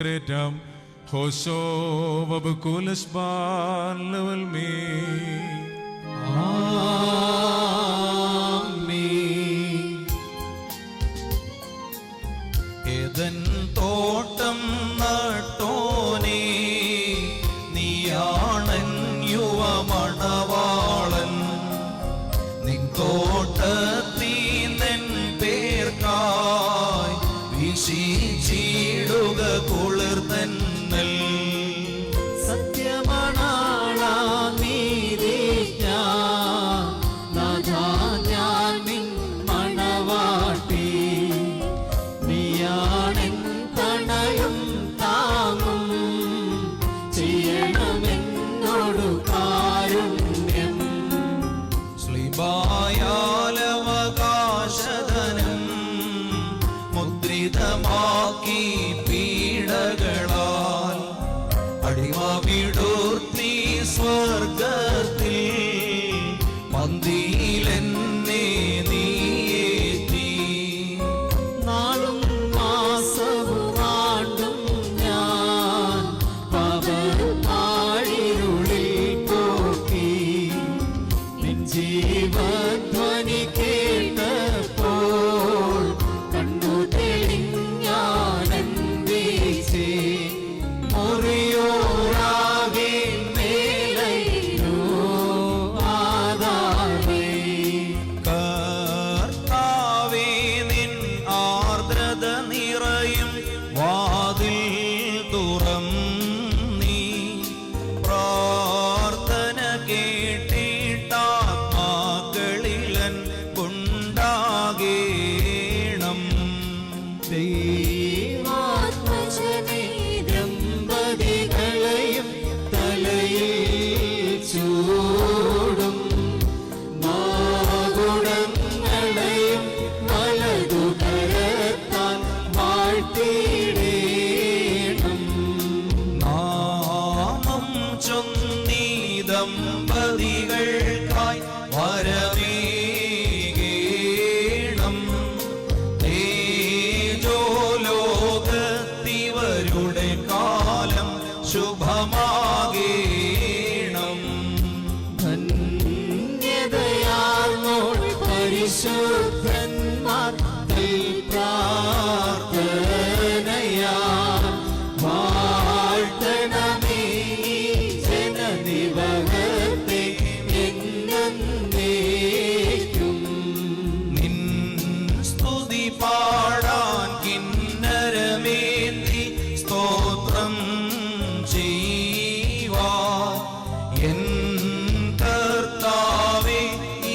Retam Hoso Babukulas Balawal me. Amen. Eden തോട്ടം നട്ടോനേ നീയാണൻ യുവമണവാളൻ നിൻ തോട്ടത്തിൻ പേർക്കായി വീശിച്ചിടുക കുളിർത്തന്നൽ സത്യമണാളാ നീതിജ്ഞ നാഥാ ഞാൻ നിൻ മണവാട്ടി നീയാണെൻ തണയും താങ്ങും ചെയ്യണമെന്നോടു കാരുണ്യം ശ്ലീബായാലവകാശധനം മുദ്രിതമാക്കി പീഡകളാൽ അടിമ വിടുർത്തി സ്വർഗത്തിൽ പന്തിയിലെന്നെ നീയേറ്റി നാളും മാസവും ആണ്ടും ഞാൻ പാപമാഴിരുളിൽ പോക്കി നിൻ ജീവധ്വനി കേട്ടപ്പോൾ കണ്ണു തെളിഞ്ഞാനന്ദിച്ചേ മുറിയോരാകെ മേലയോ ആദാമേ കർത്താവേ നിൻ ആർദ്രത നിറയും വാതിൽ തുറന്നീ പ്രാർത്ഥന കേട്ടിട്ടാത്മാക്കളിലൻ കൊണ്ടാകേണം ദൈവാത്മജനേ ദമ്പതികളെയും തലയിൽ ചൂടും മാകുടങ്ങളെയും വലതുകരത്താൽ വാഴ്ത്തിയിടേണം നാമം ചൊന്നീ ദമ്പതികൾക്കായി വരമേകേണം തേജോലോകത്തിവരുടെ കാലം ശുഭമാകേണം ധന്യതയാർന്നോൾ പരിശുദ്ധന്മാർ പ്രാർത്ഥനയാ വാഴ്ത്തണമേ ജനനിവഹത്തെ എന്നേക്കും നിൻ സ്തുതി പാടാൻ കിന്നരമേന്തി സ്തോത്രം ചെയ്യുവാൻ എൻ കർത്താവേ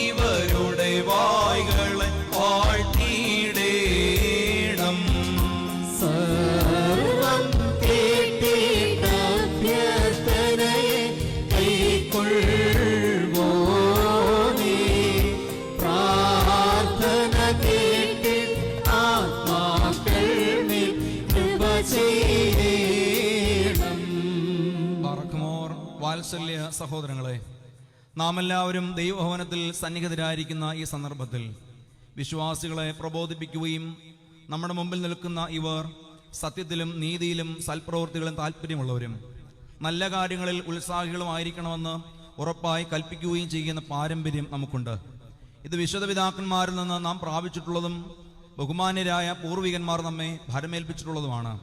ഇവരുടെ വായ്കളെ വാഴ്ത്തിയിടേണം സർവം കേട്ടിട്ടഭ്യർത്ഥനയെ കൈക്കൊള്ളുവോനേ പ്രാർത്ഥന കേട്ട് ആത്മാക്കൾ മേൽ കൃപ ചെയ്യണം. ബാറക്കുമോർ വാത്സല്യ സഹോദരങ്ങളെ, നാം എല്ലാവരും ദൈവഭവനത്തിൽ സന്നിഹിതരായിരിക്കുന്ന ഈ സന്ദർഭത്തിൽ വിശ്വാസികളെ പ്രബോധിപ്പിക്കുകയും നമ്മുടെ മുമ്പിൽ നിൽക്കുന്ന ഇവർ സത്യത്തിലും നീതിയിലും സൽപ്രവൃത്തികളും താല്പര്യമുള്ളവരും നല്ല കാര്യങ്ങളിൽ ഉത്സാഹികളുമായിരിക്കണമെന്ന് ഉറപ്പായി കൽപ്പിക്കുകയും ചെയ്യുന്ന പാരമ്പര്യം നമുക്കുണ്ട്. ഇത് വിശുദ്ധ പിതാക്കന്മാരിൽ നിന്ന് നാം പ്രാപിച്ചിട്ടുള്ളതും ബഹുമാന്യരായ പൂർവികന്മാർ നമ്മെ ഭരമേൽപ്പിച്ചിട്ടുള്ളതുമാണ്.